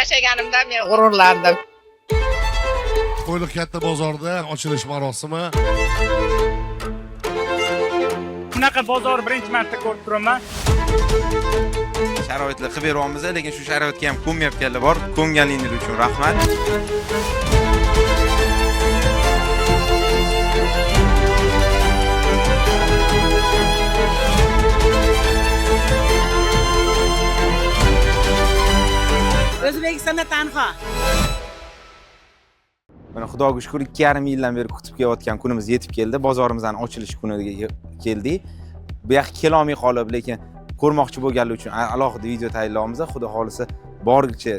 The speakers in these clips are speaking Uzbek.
yashaganimdan men g'ururlandim. Qo'yliq katta bozorda ochilish marosimi. Bunaqa bozor birinchi marta ko'rib turaman. Sharoitlar qilib beryapmiz, lekin shu sharoitga ham ko'nmayotganlar bor. Ko'nganligingiz uchun rahmat. O'zbekistonda tanho. Mana Xudoga shukr 2,5 yildan beri kutib kelayotgan kunimiz yetib keldi. Bozorimizning ochilish kuniga keldik. Bu yoqqa kela olmay qolib, lekin ko'rmoqchi bo'lganlar uchun alohida video tayyorlaymiz. Xudo xolisa boricha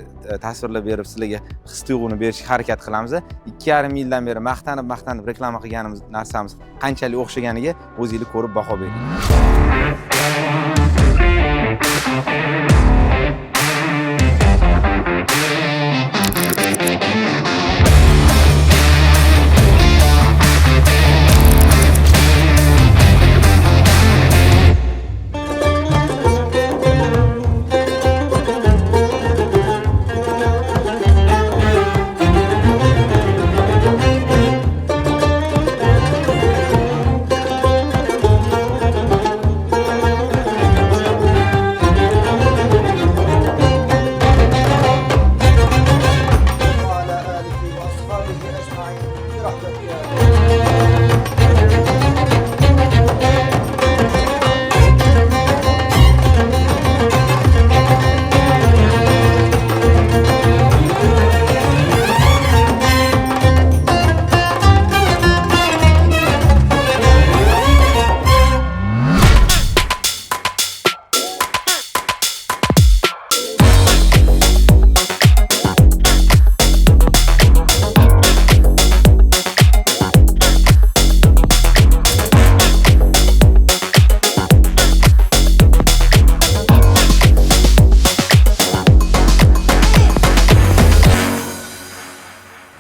tasvirlab berib sizlarga his tuyg'uni berishga harakat qilamiz. 2,5 yildan beri maqtanib reklama qilganimiz narsamiz qanchalik o'xshaganiga o'zingiz ko'rib baho bering.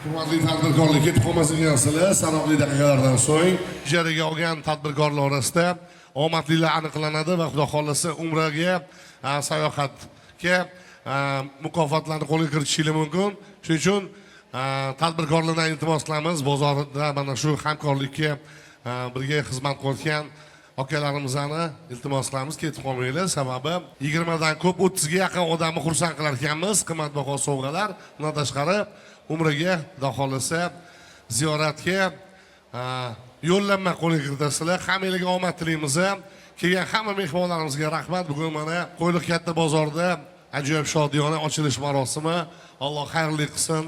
Hurmatli tadbirkorlik ketib qolmasingansizlar. Sanoqli daqiqalardan so'ng ijaraga olgan tadbirkorlar orasida omadlilar aniqlanadi va Xudo xolasa umraga, sayohatga mukofotlarni qo'lga kiritishingiz mumkin. Shuning uchun tadbirkorlardan iltimos qilamiz, bozorda mana shu hamkorlikka birga xizmat qilayotgan akalarimizni iltimos qilamiz, ketib qolmanglar. Sababi 20 dan ko'p 30 ga yaqin odamni xursand qilar ekanmiz. Qimmatbaho sovg'alar, undan tashqari umraga, Xudo xolasa ziyoratga yo'llanma qo'lga kiritasizlar. Hammanglarga omad tilaymiz. Kelgan hamma mehmonlarimizga rahmat. Bugun mana Qo'yliq katta bozorda ajoyib shodiyona ochilish marosimi. Alloh xayrli qilsin.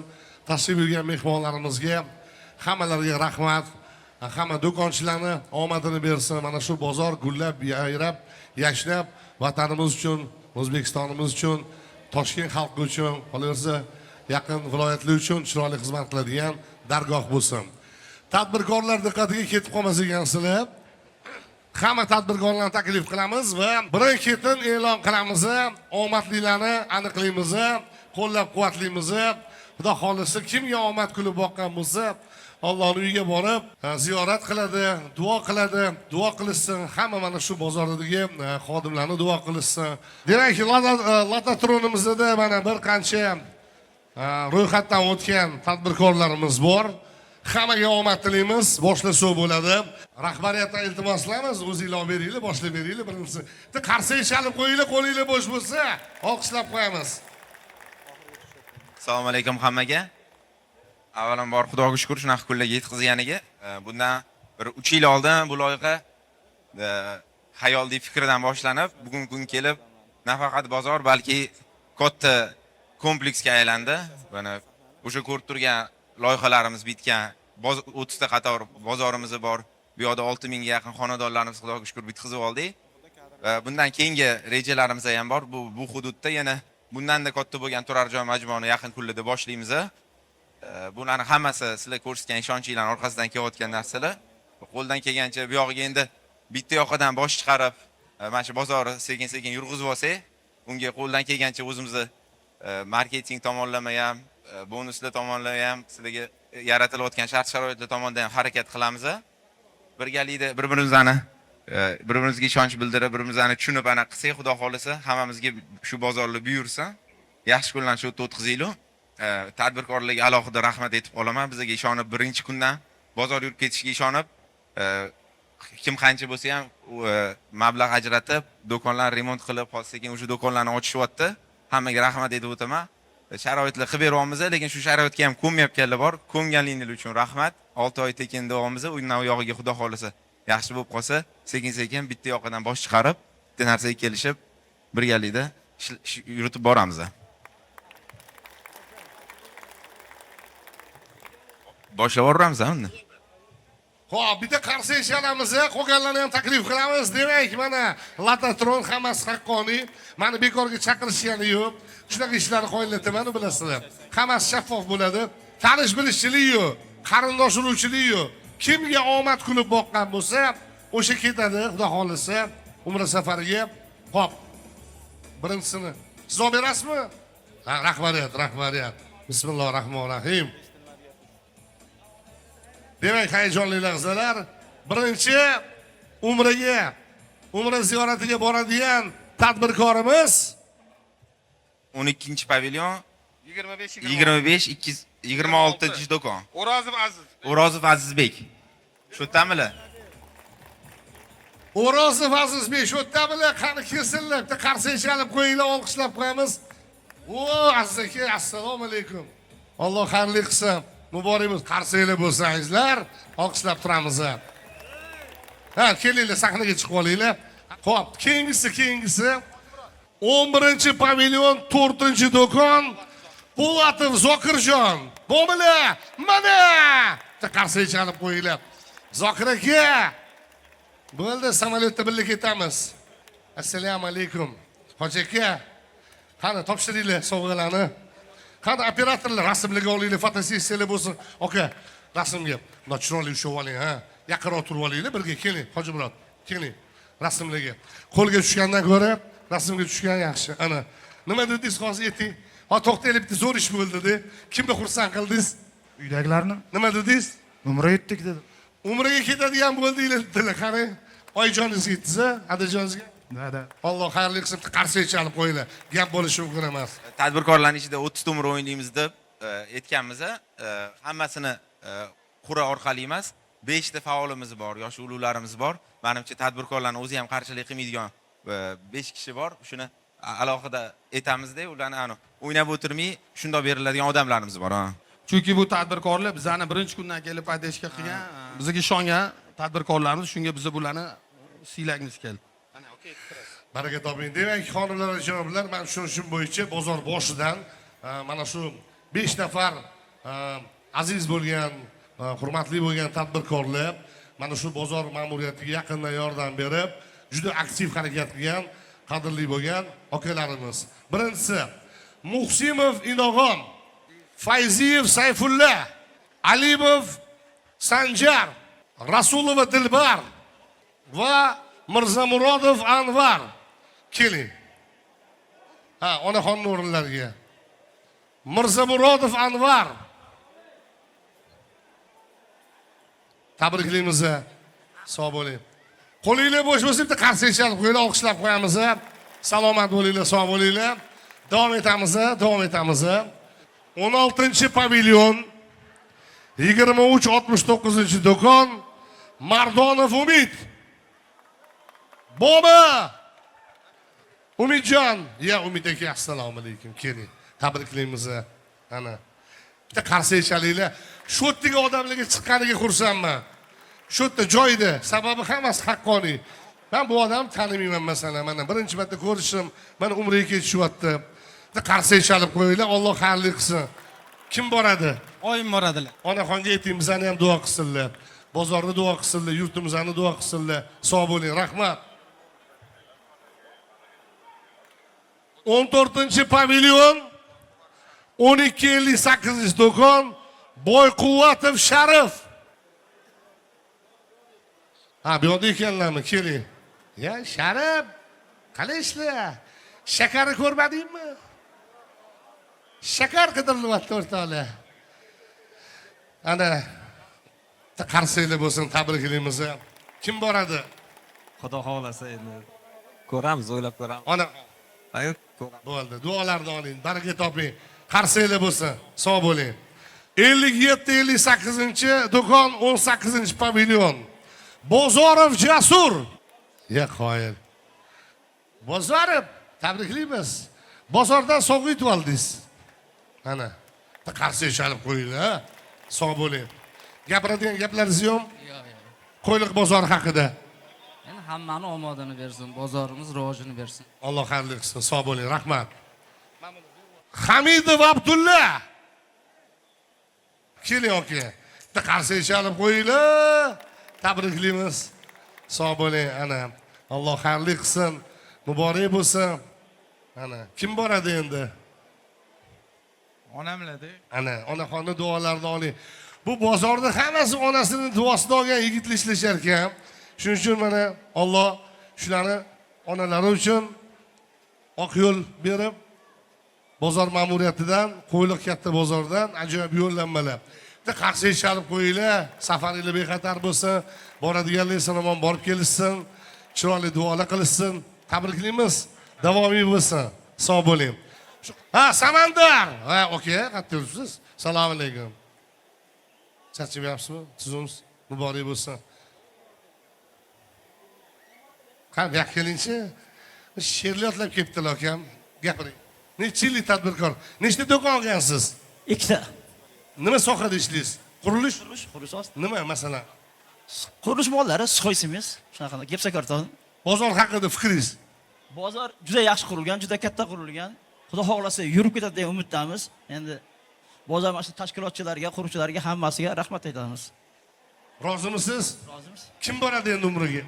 Tashrif buyurgan mehmonlarimizga hammalariga rahmat. Hamma do'konchilarni omadini bersin. Mana shu bozor gullab, yayrab, yashnab vatanimiz uchun, O'zbekistonimiz uchun, Toshkent xalqi uchun, qolaversa yaqin viloyatlar uchun chiroyli xizmat qiladigan dargoh bo'lsin. Tadbirkorlar diqqatiga ketib qolmasingansizlar. Hamma tadbirkorlarni taklif qilamiz va birin-ketin e'lon qilamiz. Omadlilarni aniqlaymiz, qo'llab-quvvatlaymiz. Xudo xolisa kimga omad kulib boqqan bo'lsa, Allohning uyiga borib ziyorat qiladi, duo qiladi, duo qilishsin. Hamma mana shu bozordagi xodimlarni duo qilishsin. Demak, Lotatronimizda mana bir qancha ro'yxatdan o'tgan tadbirkorlarimiz bor. Hammaga omad tilaymiz. Boshlash bo'ladi. Rahbariyatdan iltimos qilamiz, o'zinglar olib beringlar, boshlab beringlar. Birinchisi, qarsak chalib qo'yinglar, qo'linglar bo'sh bo'lsa, olqishlab qo'yamiz. Assalomu alaykum hammaga. Avvalambor Xudoga shukr shunaqa kunlarga yetkazganiga. Bundan bir 3 yil oldin bu loyiha xayolli fikrdan boshlanib, bugungi kun kelib nafaqat bozor, balki katta kompleksga aylandi. Mana o'sha ko'rib turgan loyihalarimiz bitgan 30 ta qator bozorimiz bor. Bu yoqda 6000 ga yaqin xonadonlarimiz Xudoga shukr bitkazib oldik. Bundan keyingi rejalarimiz ham bor. Bu hududda yana bundan-da katta bo'lgan turar joy majmuasini yaqin kunlarda boshlaymiz. Bularni hammasi sizlar ko'rsatgan ishonchinglar orqasidan kelayotgan narsalar. Qo'ldan kelgancha bu yog'iga endi bitta yoqadan bosh chiqarib, mana shu bozorni sekin-sekin yurg'izib olsak, unga qo'ldan kelgancha o'zimizni marketing tomonlama ham, bonuslar tomonlama ham sizlarga yaratilayotgan shart-sharoitlar tomonidan ham harakat qilamiz. Birgalikda bir-birimizga ishonch bildirib, bir-birimizni tushunib ana qilsak, Xudo xolisa hammamizga shu bozorlar buyursin. yaxshi kunlarni shu yerda o'tkazinglar. Tadbirkorlarga alohida rahmat aytib qolaman. Bizga ishonib birinchi kundan bozor yurib ketishiga ishonib, kim qancha bo'lsa ham mablag' ajratib, do'konlar remont qilib, hozir sekin o'sha do'konlarni ochishyapti. Hammaga rahmat aytib o'taman. Sharoitlar qilib beryapmiz, lekin shu sharoitga ham ko'nmayotganlar bor. Ko'nganligingiz uchun rahmat. 6 oy tekin davomimiz, undan u yog'iga Xudo xolisa yaxshi bo'lib qolsa, sekin-sekin bitta yoqadan bosh chiqarib, bitta narsaga kelishib, birgalikda yuritib boramiz. Boshlab yuboramiz uni. Xo'p, bitta qarshi eshitamiz, qolganlarni ham taklif qilamiz. Demak, mana Latatron hammasi haqqoniy. Mani bekorga chaqirishgani yo'q. Shunaqa ishlarni qo'yilataman, bilasizlar. Hammasi shaffof bo'ladi. Tanish bilishchilik yo'q, qarindosh uruvchilik yo'q. Kimga omad kulib boqqan bo'lsa, o'sha ketadi, Xudo xolisa, umra safariga. Xo'p. Birinchisini siz olib berasizmi? Ha, rahbariyat. Bismillahirrohmanirrohim. Demak, hayajonli lahzalar. Birinchi umra ziyoratiga boradigan tadbirkorimiz 12-pavilyon 25 26-do'kon. O'rozov Azizbek. Shu yerdanmilar? O'rozov Azizbek shu yerdanmilar? Qani kelsinlar, bitta qarshi chalib qo'yinglar, olqishlab qo'yamiz. O, Aziz aka, assalomu alaykum. Alloh xayrli qilsin. Muborakmiz, qarsanglar bo'lsangizlar, olqishlab turamiz. Ha, kelinglar, sahnaga chiqib olinglar. Xo'p, keyingisi 11-pavilyon 4-do'kon Po'latov Zokirjon. Bo'mlar, mana! Qarsang chalib qo'yinglar. Zokir aka. Bo'ldi, samolyotda birga ketamiz. Assalomu alaykum. Hoji aka, qani topshiringlar sovg'alarni. Qani operatorlar rasmlarga olinglar, fotosessiyalar bo'lsin. Aka, rasmga. Mana chiroyli ushab oling, ha. Yaqinroq turib olinglar, birga keling, Hoji Murod. Keling. Rasmlarga. Qo'lga tushgandan ko'ra rasmga tushgan yaxshi. Ana. Nima dedingiz hozir ayting? Ha, to'xtaylik, bitta zo'r ish bo'ldi-da. Kimni xursand qildingiz? Uydagilarni. Nima dedingiz? Umra yetdik dedim. Umraga ketadigan bo'ldinglar dedilar, qarang. Oyijoningizga yetdi-a, adajoningizga. Da. Alloh xayrli qilsin, qarsang chalib qo'yinglar. Gap bo'lishi mumkin emas. Tadbirkorlarning ichida 30 ta umra o'ynaymiz deb aytganmiz. Hammasini qura orqali emas, 5 ta faolimiz bor, yosh ulug'larimiz bor. Menimcha tadbirkorlarning o'zi ham qarshilik qilmaydigan 5 kishi bor. Shuni alohida aytamizda, ularni o'ynab o'tirmay, shundoq beriladigan odamlarimiz bor. Chunki bu tadbirkorlar bizani birinchi kundan kelib paytashga qilgan, bizga ishongan tadbirkorlarimiz, shunga biz bularni siylagimiz keldi. Baraka toping. Demak, xonimlar va janoblar, men tushunishim bo'yicha bozor boshidan mana shu 5 nafar aziz bo'lgan, hurmatli bo'lgan tadbirkorlar mana shu bozor ma'muriyatiga yaqindan yordam berib, juda aktiv harakat qilgan, qadrli bo'lgan akalarimiz. Birinchisi Muhsimov Inog'on, Fayziyev Sayfulla, Alimov Sanjar, Rasulova Dilbar va Mirzamurodov Anvar. Keling. Ha, onaxon o'rinlariga. Mirzamurodov Anvar. Tabriklaymiz. Sog' bo'ling. Qo'linglar bo'sh bo'lsa, bitta qarsang chalib qo'yinglar, olqishlab qo'yamiz. Salomat bo'linglar, sog' bo'linglar. Davom etamiz. 16-pavilyon 23-69-do'kon Mardonov Umid. Bobo! Umidjon, ya Umid aka, assalomu alaykum. Keling, tabriklaymiz. Ana. Bitta qarsang chalinglar. Shu yerga odamlarga chiqqaniga xursandman. Shu yerda joyda, sababi hammasi haqqoniy. Men bu odamni tanimayman masalan. Mana birinchi marta ko'rishim, mana umraga ketishyapti. Bitta qarsang chalib qo'yinglar, Alloh xayrli qilsin. Kim boradi? Oyim boradilar. Onaxonga ayting, bizani ham duo qilsinlar. Bozorda duo qilsinlar, yurtimizni duo qilsinlar. Sog' bo'ling, rahmat. 14-pavilyon 12-58-do'kon Boyquvvatov Sharif. Ha, bu yerda ekanlarmi? Keling. Ya, Sharif, qalay ishlar? Shakarni ko'rmadingmi? Shakar qidirilyapti o'rtoqlar. Ana, qarsanglar bo'lsin, tabriklaymiz. Kim boradi? Xudo xolasa endi ko'ramiz, o'ylab ko'ramiz. Ona, Bo'ldi. Duolarni oling, baraka toping. Qarsanglar bo'lsin. Sog' bo'ling. 57-58-do'kon, 18-pavilyon. Bozorov Jasur. Ya qoyil. Bozorov, tabriklaymiz. Bozordan sovg'a yutib oldingiz. Ana, qarsang chalib qo'yinglar. Sog' bo'ling. Gapiradigan gaplaringiz yo'q? Qo'yliq bozori haqida. Yani hammani omadini bersin, bozorimiz rivojini bersin. Alloh xayrli qilsin. Sog' bo'ling. Rahmat. Hamidov Abdulla. Keling aka. Bitta qarsang chalib qo'yinglar. Tabriklaymiz. Sog' bo'ling. Ana, Alloh xayrli qilsin. Muborak bo'lsin. Ana, kim boradi endi? Onamlarda. Ana, onaxonni duolarini oling. Bu bozorda hammasi onasining duosini olgan yigitlar ishlashar ekan. Shuning uchun mana Alloh shularni onalari uchun oq yo'l berib, bozor ma'muriyatidan, Qo'yliq katta bozordan ajoyib yo'llanmalar. Bitta qarsang chalib qo'yinglar, safaringiz bexatar bo'lsin, boradiganlar salomon borib kelishsin, chiroyli duolar qilishsin. Tabriklaymiz. Davomiy bo'lsin. Sog' bo'ling. Ha, Samandar. Ha, okey, qayerda yuribsiz? Assalomu alaykum. Charchamayapsizmi? Tuzimiz muborak bo'lsin. Qani, bu yoqqa kelingchi. Sherli otlab kelibdilar akam. Gapiring. Necha yillik tadbirkor? Nechta do'kon olgansiz? 2 ta. Nima sohada ishlaysiz? Qurilish? Qurilish ost. Nima masalan? Qurilish mollari, So'ysimiz, shunaqa Gepsakarton. Bozor haqida fikringiz? Bozor juda yaxshi qurilgan, juda katta qurilgan. Xudo xohlasa yurib ketadi degan umiddamiz. Endi bozor mana shu tashkilotchilarga, quruvchilarga hammasiga rahmat aytamiz. Rozimisiz? Rozimiz. Kim boradi endi umriga?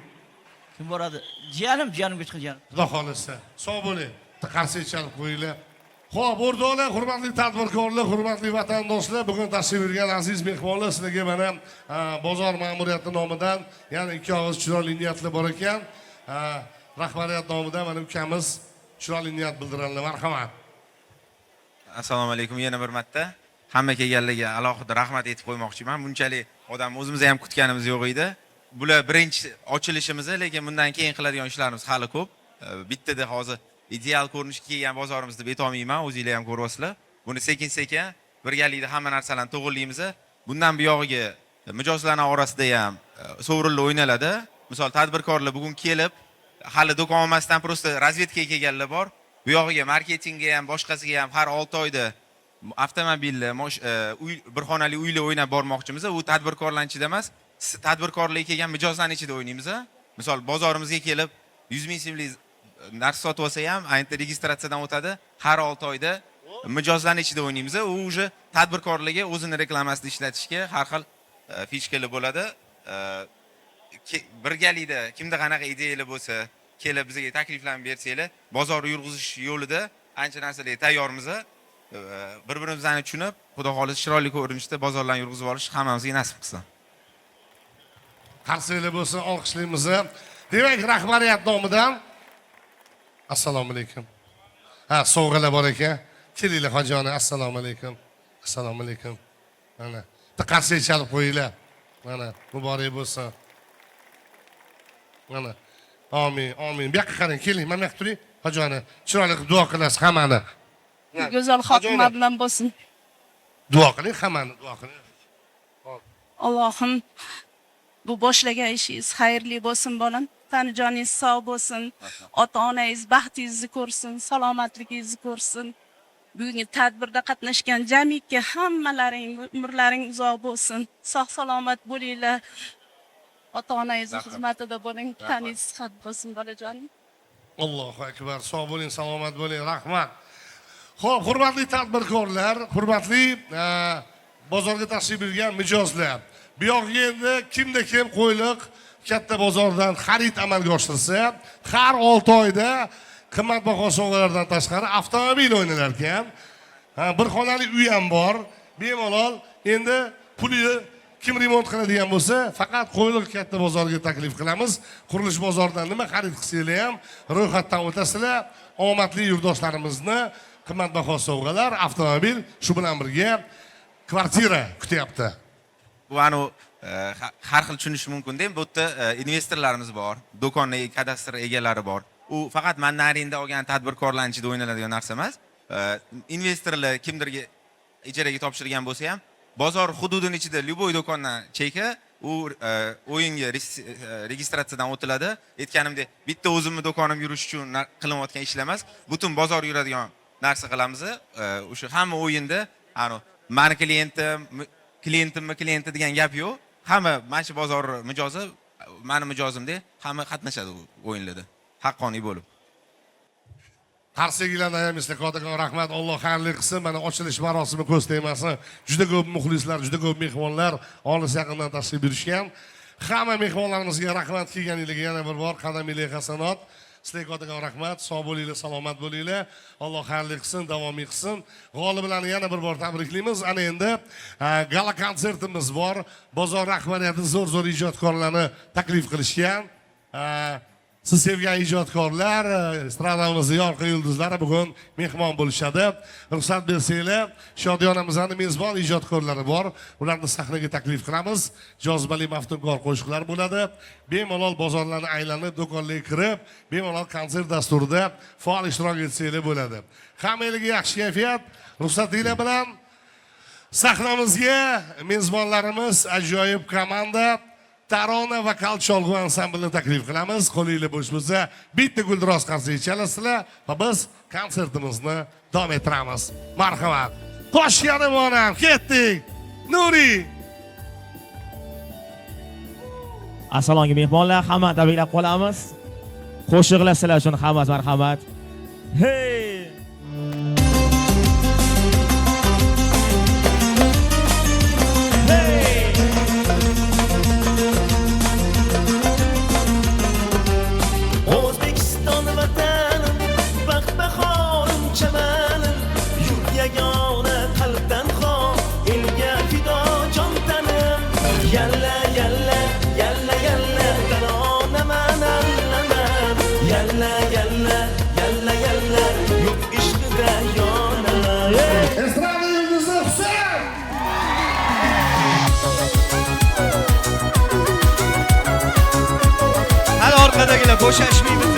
Kim boradi? Jiyanimga chiqgan. Xudo xolisa. Sog' bo'ling. Qarsang chalib qo'yinglar. Xo'p, o'rtoqlar, hurmatli tadbirkorlar, hurmatli vatandoshlar, bugun tashrif buyurgan aziz mehmonlar, sizlarga mana bozor ma'muriyati nomidan yana 2 og'iz chiroyli niyatlar bor ekan. Rahbariyat nomidan mana ukamiz chiroyli niyat bildiranlar. Marhamat. Assalomu alaykum yana bir marta. Hamma kelganlarga alohida rahmat aytib qo'ymoqchiman. Bunchalik odam o'zimiz ham kutganimiz yo'q edi. Bular birinchi ochilishimiz, lekin bundan keyin qiladigan ishlarimiz hali ko'p. Bittada hozir ideal ko'rinishga kelgan bozorimizni deb aytolmayman, o'zingizlar ham ko'ryapsizlar. Buni sekin-sekin birgalikda hamma narsalarni to'g'rilaymiz. Bundan buyog'iga mijozlarning orasida ham sovrinlar o'ynaladi. Misol tadbirkorlar bugun kelib, hali do'kon olmasdan prosta razvedkaga kelganlar bor. Bu yog'iga marketingga ham, boshqasiga ham har 6 oyda avtomobillar, bir xonali uylar o'ynab bormoqchimiz. U tadbirkorlar ichida emas, tadbirkorlarga kelgan mijozlarning ichida o'ynaymiz. Misol bozorimizga kelib 100 ming so'mlik narsa sotib olsa ham, ayni registratsiyadan o'tadi. Har 6 oyda mijozlarning ichida o'ynaymiz. U уже tadbirkorlarga o'zini reklamasini ishlatishga har xil fichkalar bo'ladi. Birgalikda kimda qanaqa ideyalar bo'lsa, kelib bizga takliflarni bersanglar, bozor yurg'izish yo'lida ancha narsalar tayyormiz. Bir-birimizni tushunib, xudo xolis chiroyli ko'rinishda bozorlarni yurg'izib olish hammamizga nasib qilsin. Qarsanglar bo'lsin, olqishlaymiz. Demak, rahbariyat nomidan assalomu alaykum. Ha, sovg'alar bor ekan. Kelinglar hojiona, assalomu alaykum. Assalomu alaykum. Mana, bitta qarsang chalib qo'yinglar. Mana, muborak bo'lsin. Mana. Amin, amin. Bu yoqqa qarang, keling, mana yoqqa turing. Hojiona, chiroyli qilib duo qilasiz hammani. Go'zal xotima bilan bo'lsin. Duo qiling, hammani duo qiling. Allohim bu boshlagan ishingiz xayrli bo'lsin, bolam. Tanijoningiz sog' bo'lsin. Ota-onangiz baxtingizni ko'rsin, salomatligingizni ko'rsin. Bugungi tadbirda qatnashgan jamiki hammalaring umrlaring uzoq bo'lsin. Sog' salomat bo'linglar. Ota-onangizning xizmatida bo'ling. Taningiz sihat bo'lsin, bolajonim. Allohu akbar. Sog' bo'ling, salomat bo'ling. Rahmat. Xo'p, hurmatli tadbirkorlar, hurmatli bozorga tashrif buyurgan mijozlar. Bu yoqqa endi kimda kim Qo'yliq katta bozordan xarid amalga oshirsa, har 6 oyda qimmatbaho sovg'alardan tashqari avtomobil o'ynalar ekan. Bir xonali uy ham bor. Bemalol endi pulni kim remont qiladigan bo'lsa, faqat Qo'yliq katta bozoriga taklif qilamiz. Qurilish bozoridan nima xarid qilsanglar ham ro'yxatdan o'tasizlar. Omadli yurtdoshlarimizni qimmatbaho sovg'alar, avtomobil, shu bilan birga kvartira kutyapti. Bu anu har xil tushunish mumkin-da. Bu yerda investorlarimiz bor, do'konning kadastr egalari bor. u faqat mandarinda olgan tadbirkorlarning ichida o'ynaladigan narsa emas. Investorlar kimdirga ijaraga topshirgan bo'lsa ham, bozor hududining ichida любой do'kondan cheka u o'yinga registratsiyadan o'tiladi. Aytganimdek, bitta o'zimni do'konim yurish uchun qilinayotgan ishlar emas, butun bozor yuradigan narsa qilamiz. O'sha hamma o'yinda, mani klientimni degan gap yo'q. Hamma mana shu bozor mijozi, mani mijozimda hamma qatnashadi o'yinlarda. Haqqoniy bo'lib. Qarsigilardan ham kattakon rahmat. Alloh xayrli qilsin. Mana ochilish marosimi ko'z tegmasin. Juda ko'p muxlislar, juda ko'p mehmonlar olis yaqindan tashrif buyurishgan. Hamma mehmonlarimizga rahmat kelganligiga yana bir bor qadamli hasanot. Sizlarga kattakon rahmat. Sog' bo'linglar, salomat bo'linglar. Alloh xayrli qilsin, davomiy qilsin. G'oliblarni yana bir bor tabriklaymiz. Ana endi gala konsertimiz bor. Bozor rahbariyati zo'r ijodkorlarni taklif qilishgan. Siz sevgan ijodkorlar, estradamizning yorqin yulduzlari bugun mehmon bo'lishadi. Ruxsat bersanglar, Shodiyonamizning mezbon ijodkorlari bor. Ularni sahnaga taklif qilamiz. Jozibali maftunkor qo'shiqlar bo'ladi. Bemalol bozorlarni aylanib, do'konlarga kirib, bemalol konsert dasturida faol ishtirok etsanglar bo'ladi. Hammangizga yaxshi kayfiyat. Ruxsatinglar bilan sahnamizga mezbonlarimiz ajoyib komanda Tarona vokal cholg'u ansamblini taklif qilamiz. Qo'linglar bo'sh bo'lsa, bitta guldiroz qarsak chalasizlar va biz konsertimizni davom ettiramiz. Marhamat. Qo'shganim onam, ketdik. Nuri. Assalomu mehmonlar, hamma tabriklab qolamiz. Qo'shiqlar sizlar uchun hammasi marhamat. Hey! Orqadagilar bo'shashmaymiz.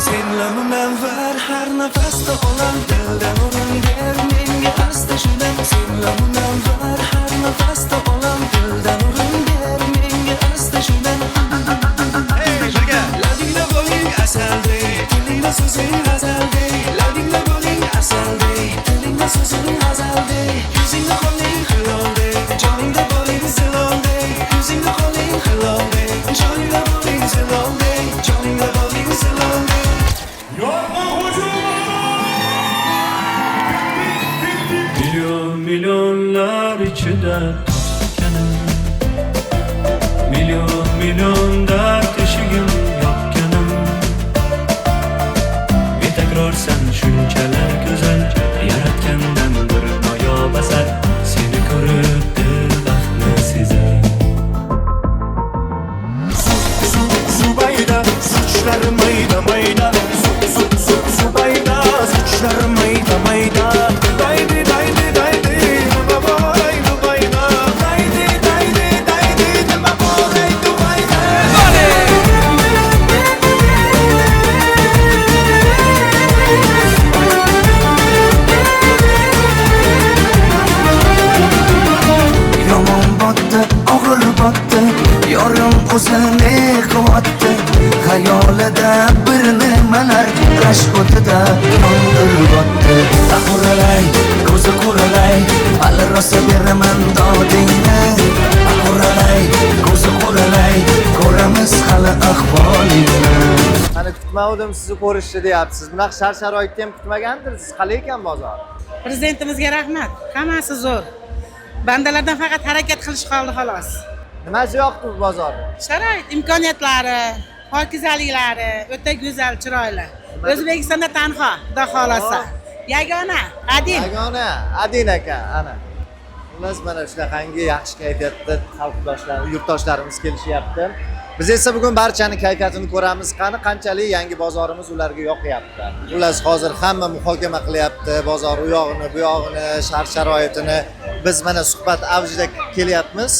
Senlar munavvar har nafasda olam, dildan uringan menga asta shundan. Senlar munavvar har nafasda olam, dildan uringan menga asta shundan. Hey, birga. Ladingda bo'ling asaldek, tilingda so'zing g'azaldek. Ladingda bo'ling asaldek, tilingda so'zing g'azaldek. Yuzingda qoling xiloldek, joningda bo'ling ziloldek. Yuzingda qoling xiloldek, joningda bo'ling ziloldek. Joningda bo'ling ziloldek. Milyonlar içinde milyon dert eşigim yapkanım. Bir tekrar sen şunchalar güzel, yaratgandan bir noyob asar. Seni ko'rib dil baxtni sezar. Zubayda suçları mayda mayda, Zubayda suçları mayda mayda. Daydi daydi daydi baba hay Dubayda. Daydi daydi daydi baba hay Dubayda. Yomon botdi, og'ir botdi, yorim o'zini quvvatdi. Xayolida bir nimalar rashk o'tida yondir botdi. Quralay, ko'zi quralay, hali rosa beraman dodingni. Quralay, ko'zi quralay, ko'ramiz hali ahvolingni. Mana kutmadim sizni ko'rishni deyapsiz. Bunaqa shart-sharoitni ham kutmagandirsiz. Qalay ekan bozor? Prezidentimizga rahmat. Hammasi zo'r. Bandalardan faqat harakat qilish qoldi xolos. Nimasi yoqdi bu bozorda? Sharoit, imkoniyatlari, pokizaliklari o'ta go'zal, chiroyli. O'zbekistonda tanho, xudo xolasa. Yagona, Adin. Yagona, Adin aka, ana. Xullas mana shunaqangi yaxshi kayfiyatda xalqdoshlar, yurtdoshlarimiz kelishyapti. Biz esa bugun barchani kayfiyatini ko'ramiz. Qanchalik yangi bozorimiz ularga yoqyapti. Xullas hozir hamma muhokama qilyapti, bozor u yog'ini, bu yog'ini, shart-sharoitini. Biz mana suhbat avjida kelyapmiz.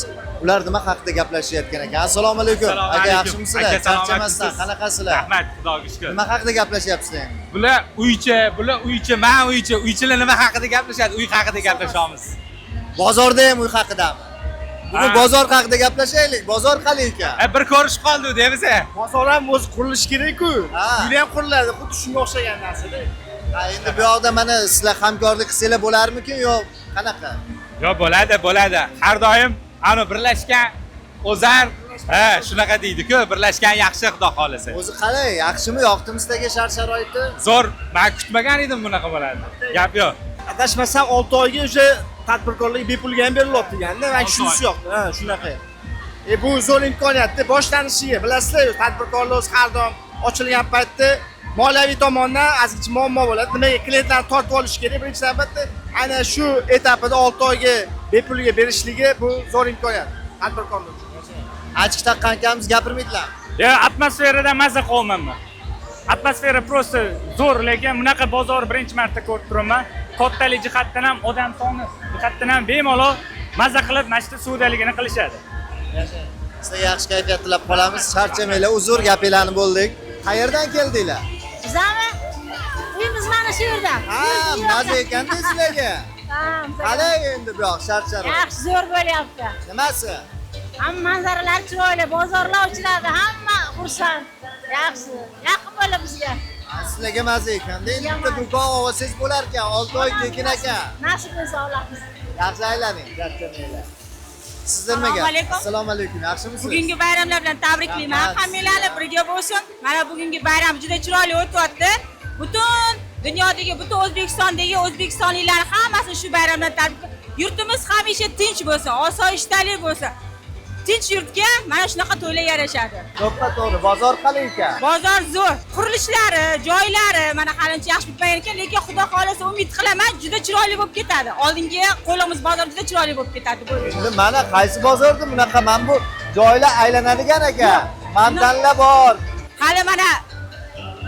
ular nima haqida gaplashayotgan ekan? Assalomu alaykum. Aka, yaxshimisizlar? Charchamasdan, qanaqasizlar? Rahmat, Xudoga shukr. Nima haqida gaplashyapsizlar endi? Bular uychi, men uychi. Uychilar nima haqida gaplashadi? Uy haqida gaplashamiz. Bozorda ham uy haqidami? Bugun bozor haqida gaplashaylik. Bozor qalay ekan? Bir ko'rishib qoldik deymiz. Bozor ham o'zi qurilish kerak-ku. Uylar ham quriladi, xuddi shunga o'xshagan narsa-da. Endi bu yoqda mana sizlar hamkorlik qilsanglar bo'larmikin yo qanaqa? Yo, bo'ladi. Har doim ana birlashgan o'zar, shunaqa deydi-ku, birlashgan yaxshi, Xudo xolasa. O'zi qalay? Yaxshimi? Yoqdimi sizlarga shart-sharoiti? Zo'r. Men kutmagan edim bunaqa bo'ladi. Gap yo'q. Adashmasam 6 oyga o'sha tadbirkorlik bepulga ham berilyapti deganda, men shunisi yo'qdi. Shunaqa. Bu zo'r imkoniyatda boshlanishiga, bilasizlar, tadbirkorlar o'zi har doim ochilgan paytda moliyaviy tomondan azizcha muammo bo'ladi. Nimaga klientlarni tortib olish kerak? Birinchi navbatda ana shu etapida 6 oyga bepulga berishligi bu zo'r imkoniyat tadbirkorlar uchun. Achchiq taqqan akamiz gapirmaydilar. Atmosferadan mazza qilyapman. Atmosfera prosta zo'r, lekin bunaqa bozor birinchi marta ko'rib turaman. Kattalik jihatdan ham, odam soni jihatdan ham bemalol mazza qilib mana shu savdoligini qilishadi. Sizga yaxshi kayfiyat tilab qolamiz. Charchamanglar, uzr gapinglarni bo'ldik. Qayerdan keldinglar? Bizami? Uyimiz mana shu yerda. Maza ekan-da sizlarga. Qalay endi bu yoq shart-sharoit? Yaxshi, zo'r bo'lyapti. Nimasi? Hamma manzaralar chiroyli, bozorlar ochiladi, hamma xursand. Yaxshi, yaqin bo'ldi bizga. Sizlarga maza ekan-da. Endi bitta do'kon olsangiz bo'lar ekan, 6 oy tekin ekan. Nasib bo'lsa Allohimiz. Yaxshi aylaning, charchamanglar. Sizlarga assalomu alaykum. Yaxshimisiniz? Bugungi bayramlar bilan tabriklayman. Hammanglarni birga bo'lsin. Mana bugungi bayram juda chiroyli o'tyapti. Butun dunyodagi, butun O'zbekistondagi o'zbekistonliklar hammasi shu bayramdan tabrik. Yurtimiz hamisha tinch bo'lsin, osoyishtalik bo'lsin. Tinch yurtga mana shunaqa to'ylar yarashadi. To'g'ri, bozor qalay ekan? Bozor zo'r. Qurilishlari, joylari mana halincha yaxshi bitmagan ekan, lekin Xudo xolasa umid qilaman, juda chiroyli bo'lib ketadi. Oldingi qo'limiz bozor juda chiroyli bo'lib ketadi. Endi mana qaysi bozorda bunaqa mana bu joylar aylanadigan ekan. Mandanlar bor. Hali mana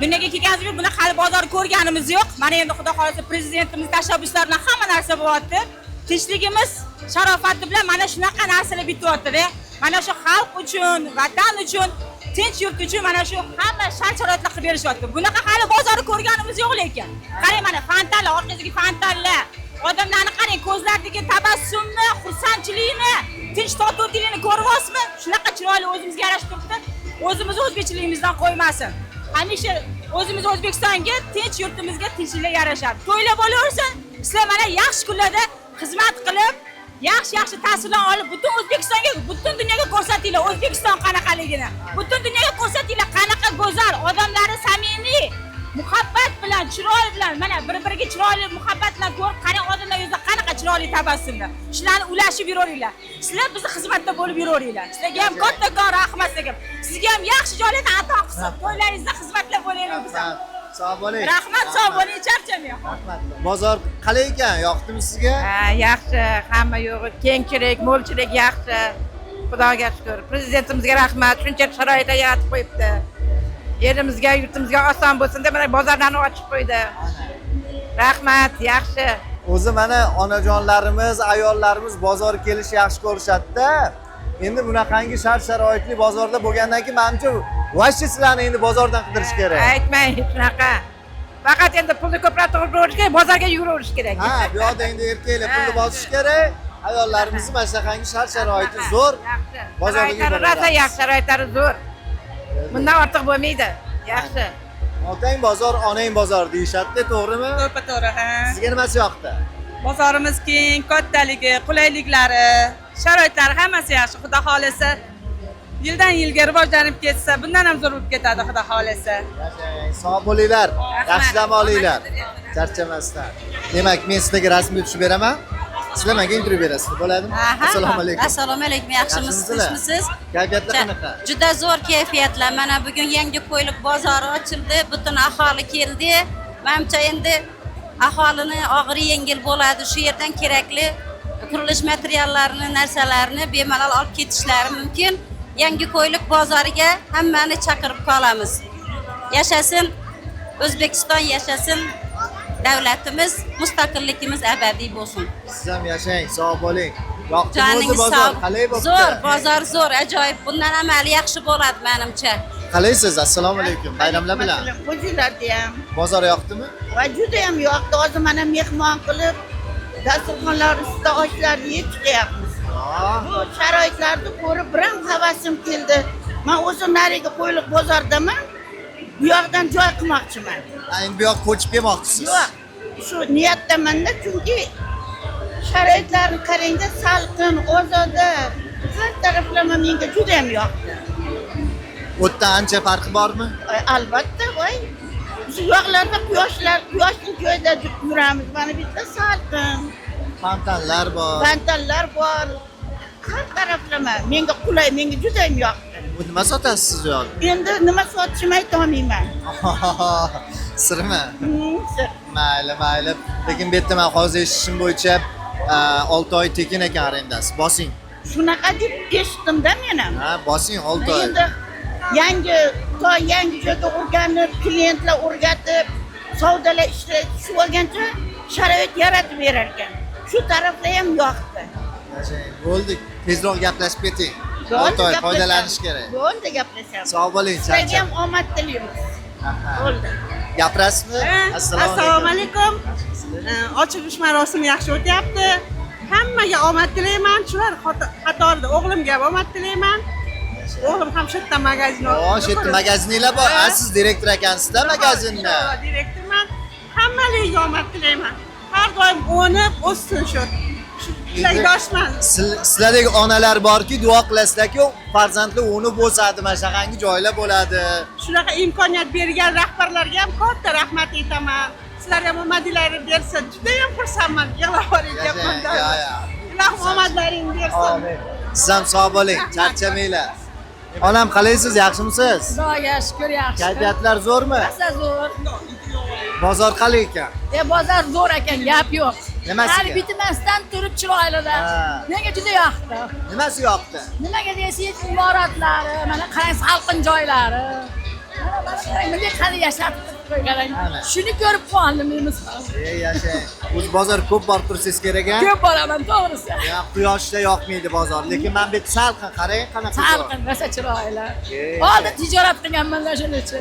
dunyoga kelganimizda buni hali bozor ko'rganimiz yo'q. Mana endi Xudo xolasa prezidentimiz tashabbuslari bilan hamma narsa bo'lyapti. Tinchligimiz, sharofati bilan mana shunaqa narsalar bityapti-da. Mana shu xalq uchun, vatan uchun, tinch yurt uchun mana shu hamma shart-sharoitlar qilib berishyapti. Bunaqa hali bozorni ko'rganimiz yo'q lekin. Qarang mana fontanlar, orqasidagi fontanlar, odamlarni qarang, ko'zlaridagi tabassumni, xursandchilikni, tinch totuvligini ko'ryapsizmi? Shunaqa chiroyli o'zimizga yarashib turibdi. O'zimiz o'zbekchiligimizdan qo'ymasin. Hamisha o'zimiz O'zbekistonga, tinch yurtimizga tinchlik yarashadi. To'ylar bo'laversin, sizlar mana yaxshi kunlarda xizmat qilib, yaxshi ta'sirlar olib, butun O'zbekistonga, butun dunyoga ko'rsatinglar O'zbekiston qanaqaligini. Butun dunyoga ko'rsatinglar qanaqa go'zal, odamlari samimiy, muhabbat bilan, chiroy bilan, mana bir-biriga chiroyli muhabbat bilan ko'rib, qarang odamlar yuzida qanaqa chiroyli tabassumlar. Shularni ulashib yuraveringlar. Sizlar bizni xizmatda bo'lib yuraveringlar. Sizlarga ham kattakon rahmat sizlarga. Sizga ham yaxshi joylardan ato qilsin. To'ylaringizda xizmatlar bo'laylik biz. Sog' bo'ling. Rahmat, sog' bo'ling, charchamang. Rahmat. Bozor qalay ekan? Yoqdimi sizga? Yaxshi, hamma yo'g'i kengchilik, mo'lchilik yaxshi. Xudoga shukr. Prezidentimizga rahmat, shuncha sharoitlar yaratib qo'yibdi. Yerimizga, yurtimizga oson bo'lsin deb mana bozorlarni ochib qo'ydi. Rahmat, yaxshi. O'zi mana onajonlarimiz, ayollarimiz bozor kelish yaxshi ko'rishadi-da. Endi bunaqangi shart-sharoitli bozorda bo'lgandan keyin menimcha voshcha sizlarni endi bozordan qidirish kerak. Aytmang, shunaqa. Faqat endi pulni ko'proq topib kerak, bozorga yuraverish kerak. Bu yoqda endi erkaklar pulni bosish kerak. Ayollarimizni mana shunaqangi shart-sharoiti zo'r. Bozorga yuboradi. Rosa yaxshi, sharoitlari zo'r. Bundan ortiq bo'lmaydi. Yaxshi. Otang bozor, onang bozor deyishadi, to'g'rimi? To'g'ri, ha. Sizga nimasi yoqdi? Bozorimiz keng, kattaligi, qulayliklari, sharoitlari hammasi yaxshi. Xudo xolasa yildan yilga rivojlanib ketsa, bundan ham zo'r bo'lib ketadi, Xudo xolasa. Sog' bo'linglar, yaxshi dam olinglar. Charchamasdan. Demak, men sizlarga rasmga tushib beraman. Sizlar menga intervyu berasizlar, bo'ladimi? Assalomu alaykum. Assalomu alaykum, yaxshimisiz? Kayfiyatlar qanaqa? Juda zo'r kayfiyatlar. Mana bugun yangi qo'yliq bozori ochildi, butun aholi keldi. Menimcha endi aholini og'iri yengil bo'ladi. Shu yerdan kerakli qurilish materiallarini, narsalarni bemalol olib ketishlari mumkin. Yangi qo'yliq bozoriga hammani chaqirib qolamiz. Yashasin O'zbekiston, yashasin davlatimiz, mustaqilligimiz abadiy bo'lsin. Siz ham yashang, sog' bo'ling. Yoqdimi o'zi bozor? Qalay bo'pti? Zo'r, bozor zo'r, ajoyib. Bundan amal yaxshi bo'ladi menimcha. Qalaysiz? Assalomu alaykum. Bayramlar bilan. O'zinglarni ham. Bozor yoqdimi? Va juda ham yoqdi. Hozir mana mehmon qilib, dasturxonlar ustida oshlarni yeb chiqyapmiz. Bu sharoitlarni ko'rib biram havasim keldi. Men o'zim nariga qo'yliq bozordaman. Bu yoqdan joy qilmoqchiman. Endi bu yoqqa ko'chib kelmoqchisiz? Yo'q. Shu niyatdaman-da, chunki sharoitlarni qarangda, salqin, ozoda. Har taraflama menga juda ham yoqdi. U yerdan ancha farqi bormi? Albatta, voy. Biz yoqlarda quyoshning joyida yuramiz. Mana bu yerda salqin. Fontanlar bor. Fontanlar bor. Har taraflama menga qulay, menga juda ham yoqdi. Bu nima sotasiz siz u yoqda? Endi nima sotishimni ayta olmayman. Sirmi? Sir. Mayli. Lekin bu yerda men hozir eshitishim bo'yicha 6 oy tekin ekan arendasi. Bosing. Shunaqa deb eshitdim-da men ham. Ha, bosing 6 oy. Endi yangi joyga o'rganib, klientlar o'rgatib, savdolar ishlatib olgancha sharoit yaratib berar ekan. Shu taraflar ham yoqdi. Bo'ldi, tezroq gaplashib keting. Bo'ldi, 6 oy foydalanish kerak. Bo'ldi, gaplashamiz. Sog' bo'ling, Sizlarga ham omad tilaymiz. Bo'ldi. Gapirasizmi? Assalomu alaykum. Ochilish marosimi yaxshi o'tyapti. Hammaga omad tilayman. Shular qatorida o'g'limga ham omad tilayman. O'g'lim ham shu yerda magazin O, shu yerda magazininglar bor. Siz direktor ekansizda magazinda. Direktorman. Hammalarga omad tilayman. Har doim o'nib o'ssin shu. Tilakdoshman. Sizlardek onalar borki, duo qilasizlarki, farzandli o'nib o'sadi, mana shunaqangi joylar bo'ladi. Shunaqa imkoniyat bergan rahbarlarga ham katta rahmat aytaman. Sizlar ham omadlaringizni bersin. Juda ham xursandman. Yig'lab boryapman. Ilohim omadlaringni bersin. Amin. Siz ham sog' bo'ling, charchamanglar. Onam qalaysiz, yaxshimisiz? Xudoga shukr, yaxshi. Kayfiyatlar zo'rmi? Rosa zo'r. Bozor qalay ekan? Bozor zo'r ekan, gap yo'q. Nimasiga? Hali bitmasdan turib chiroylida. Menga juda yoqdi. Nimasi yoqdi? Nimaga desangiz, imoratlari, mana qarang, salqin joylari. Menga qani yashab qo'ygan. Shuni ko'rib quvondim misol. Yashang. O'z bozor ko'p borib tursangiz kerak-a? Ko'p boraman, to'g'risi. Quyoshda yoqmaydi bozor, lekin men bu yerda salqin, qarang, qanaqa. Salqin, rosa chiroyli. Oldin tijorat qilganman shuning uchun.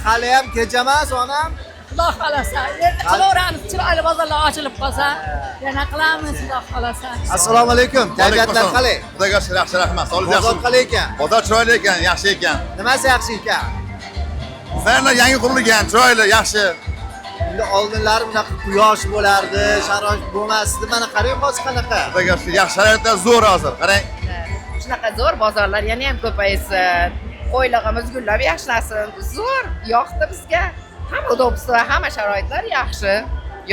Hali ham kecha emas, onam. Xudo xolasa. Endi qilaveramiz, chiroyli bozorlar ochilib qolsa, yana qilamiz, xudo xolasa. Assalomu alaykum. Kayfiyatlar qalay? Xudoga shukr, yaxshi, rahmat. Sog'lik yaxshi. Bozor qalay ekan? Bozor chiroyli ekan, yaxshi ekan. Nimasi yaxshi ekan? Bizlarga yangi qurilgan, chiroyli, yaxshi. Endi oldinlari bunaqa quyosh bo'lardi, sharoit bo'lmasdi. Mana qarang hozir qanaqa. Xudoga shukr, yaxshi sharoitlar zo'r hozir. Qarang. Shunaqa zo'r bozorlar yana ham ko'paysin. Qo'ylig'imiz gullab yaxshilasin. Zo'r, yoqdi bizga. Hamma udobstvo, hamma sharoitlar yaxshi.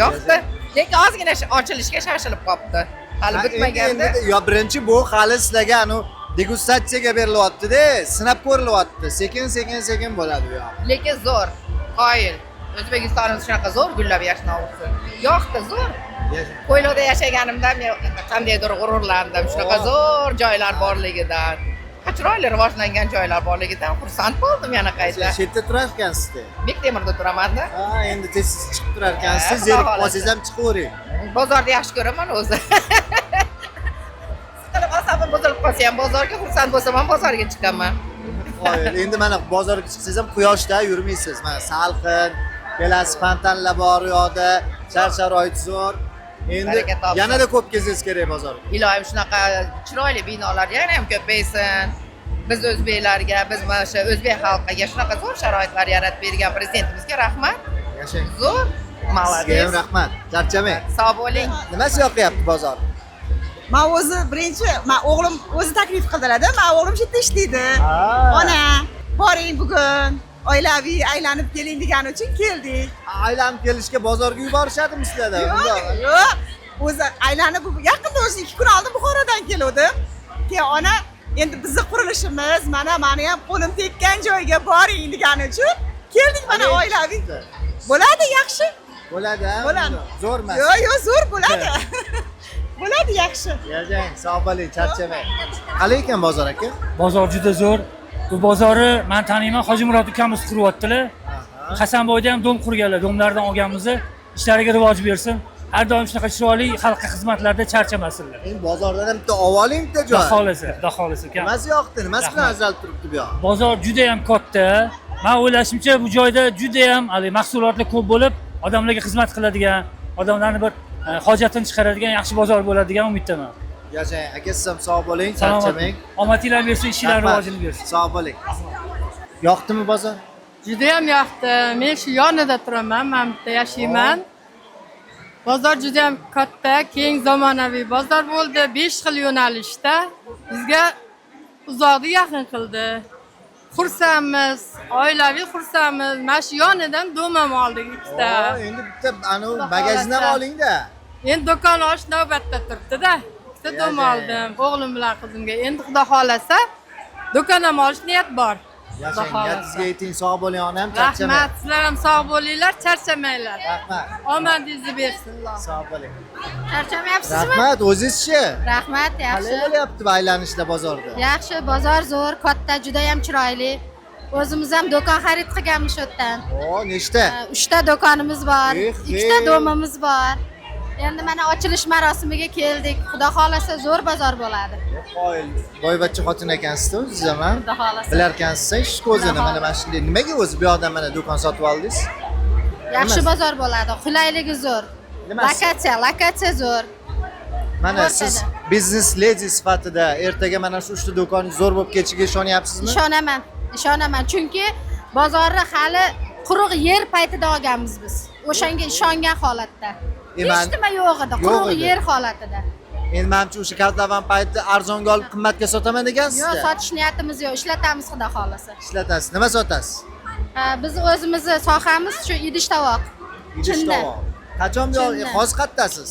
Yoqdi. Lekin ozgina ochilishga shoshilib qopti. Hali bitmaganda. Yo birinchi bu hali sizlarga degustatsiyaga berilyapti-da, sinab ko'rilyapti. Sekin bo'ladi bu yoq. Lekin zo'r. Qoyil. O'zbekistonimiz shunaqa zo'r gullab yashnayapti. Yoqdi, zo'r. Qo'yliqda yashaganimdan men qandaydir g'ururlandim. Shunaqa zo'r joylar borligidan. Chiroyli rivojlangan joylar borligidan xursand bo'ldim yana qayta. Shu yerda turar ekansizda? Bektemirda turaman-da. Ha, endi tez chiqib turar ekansiz. Zerikib qolsangiz ham chiqavering. Bozorni yaxshi ko'raman o'zi. Siqilib asabim buzilib qolsa ham bozorga xursand bo'lsam ham bozorga chiqaman. Qo'yil. Endi mana bozorga chiqsangiz ham quyoshda yurmaysiz. Mana salqin, kelasi fontanlar bor u yoqda, sharoit zo'r. Endi yanada ko'p kezish kerak bozorga. Ilohim shunaqa chiroyli binolar yana ham ko'paysin. Biz o'zbeklarga, biz mana shu o'zbek xalqiga shunaqa zo'r sharoitlar yaratib bergan prezidentimizga rahmat. Yashang. Zo'r. Молодец. Sizga ham rahmat. Charchamang. Sog' bo'ling. Nimasi yoqyapti bozor? Men o'zi birinchi, men o'g'lim o'zi taklif qildilar-da, men o'g'lim shu yerda ishlaydi. Ona, boring bugun. Oilaviy aylanib keling degani uchun keldik. Aylanib kelishga bozorga yuborishadimi sizlarda? Yo'q. O'zi aylanib yaqinda o'zi 2 kun oldin Buxorodan keldim. Keyin ona endi bizning qurilishimiz mana meni ham qo'lim tekkan joyga boring degani uchun keldik mana oilaviy. Bo'ladi, yaxshi. Bo'ladi. Bo'ladi. Zo'rmas. Yo'q, zo'r bo'ladi. Bo'ladi, yaxshi. Yashang, sog' bo'ling, charchamang. Qalay ekan bozor aka? Bozor juda zo'r. Bu bozorni men taniyman, Hojimurod ukamiz quryaptilar. Hasanboyda ham dom qurganlar, domlardan olganmiz. Ishlariga rivoj bersin. har doim shunaqa chiroyli xalqqa xizmatlarda charchamasinlar. Endi bozordan ham bitta olib oling bitta joy. Xudo xohlasa uka. Nimasi yoqdi? Nimasi bilan ajralib turibdi bu yoq? Bozor juda ham katta. Men o'ylashimcha bu joyda juda ham mahsulotlar ko'p bo'lib, odamlarga xizmat qiladigan, odamlarni bir hojatini chiqaradigan yaxshi bozor bo'ladigan umiddaman. Yashang, aka siz ham sog' bo'ling, charchamang. Omadinglar bersin, ishinglar rivojini bersin. Sog' bo'ling. Yoqdimi bozor? Juda ham yoqdi. Men shu yonida turaman, men bitta yashayman. Bozor juda ham katta, keng zamonaviy bozor bo'ldi. 5 xil yo'nalishda bizga uzoqni yaqin qildi. Xursandmiz, oilaviy xursandmiz. Mana shu yonidan domam oldik ikkita. Endi bitta magazindan oling-da. Endi do'kon ochish navbatda turibdi-da. Ikkita dom oldim o'g'lim bilan qizimga. Endi xudo xolasa do'kon ham olish niyat bor. Yashang, sizga ayting, sog' bo'ling onam, charchamang. Rahmat, sizlar ham sog' bo'linglar, charchamanglar. Rahmat. Omadingizni bersin Alloh. Sog' bo'ling. Charchamayapsizmi? Rahmat, o'zingizchi? Rahmat, Qalay bo'lyapti aylanishda bozorda? Yaxshi, bozor zo'r, katta, juda ham chiroyli. O'zimiz ham do'kon xarid qilganmiz shu yerdan. O, nechta? 3 ta do'konimiz bor, 2 ta Eh. domimiz bor. Endi mana ochilish marosimiga keldik. Xudo xolasa zo'r bozor bo'ladi. Qoyil. Boyvachcha xotin ekansiz-ku, siz ham. Xudo xolasa. Bilarkansiz, ish ko'zini mana shunday. Nimaga o'zi bu yoqdan mana do'kon sotib oldingiz? Yaxshi bozor bo'ladi, qulayligi zo'r. Lokatsiya zo'r. Mana siz biznes ledi sifatida ertaga mana shu 3 ta do'koningiz zo'r bo'lib ketishiga ishonyapsizmi? Ishonaman, chunki bozorni hali quruq yer paytida olganmiz biz. O'shanga ishongan holatda. Hech nima yo'q edi, quruq yer holatida. Endi menimcha o'sha kartavan paytida arzonga olib qimmatga sotaman degansizda. Yo'q, sotish niyatimiz yo'q, ishlatamiz xudo xolasa. Ishlatasiz. Nima sotasiz? Biz o'zimizni sohamiz shu idish tovoq. Idish tovoq. Qachon hozir qayerdasiz?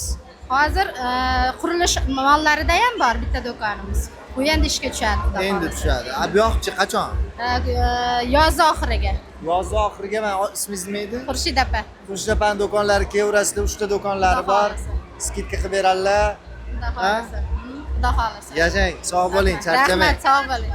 Hozir qurilish mollarida ham bor bitta do'konimiz. Bu endi ishga tushadi xudo xolasa. Endi tushadi. Bu yoqchi qachon? Yoz oxiriga. Yoz oxiriga. Men ismingiz nima edi? Xurshid opa. Xurshid opaning do'konlari kevrasida 3 ta do'konlari bor. Skidka qilib beradilar. Xudo xolasa. Xudo xolasa. Yashang, sog' bo'ling, charchamang. Rahmat, sog' bo'ling.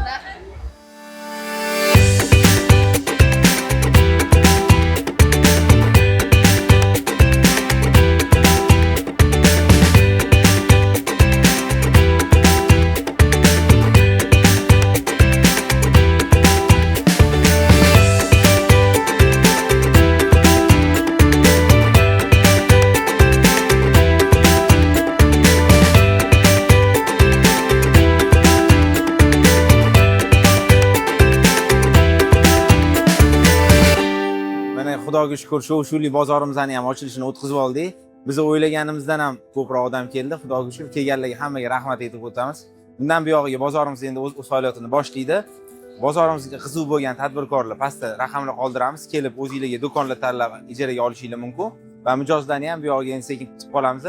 Xudoga shukr, shov-shuvli bozorimizni ham ochilishini o'tkazib oldik. Biz o'ylaganimizdan ham ko'proq odam keldi. Xudoga shukr, kelganlarga hammaga rahmat aytib o'tamiz. Bundan buyog'iga bozorimiz endi o'z faoliyatini boshlaydi. Bozorimizga qiziq bo'lgan tadbirkorlar pastda raqamlar qoldiramiz. Kelib o'zingizga do'konlar tanlab ijaraga olishingiz mumkin. Va mijozlarni ham buyog'iga endi sekin kutib qolamiz.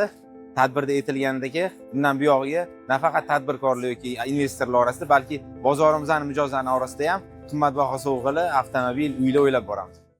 Tadbirda aytilganidek, bundan buyog'iga nafaqat tadbirkorlar yoki investorlar orasida, balki bozorimizning mijozlari orasida ham qimmatbaho sovg'alar, avtomobil, uylar o'ylab boramiz.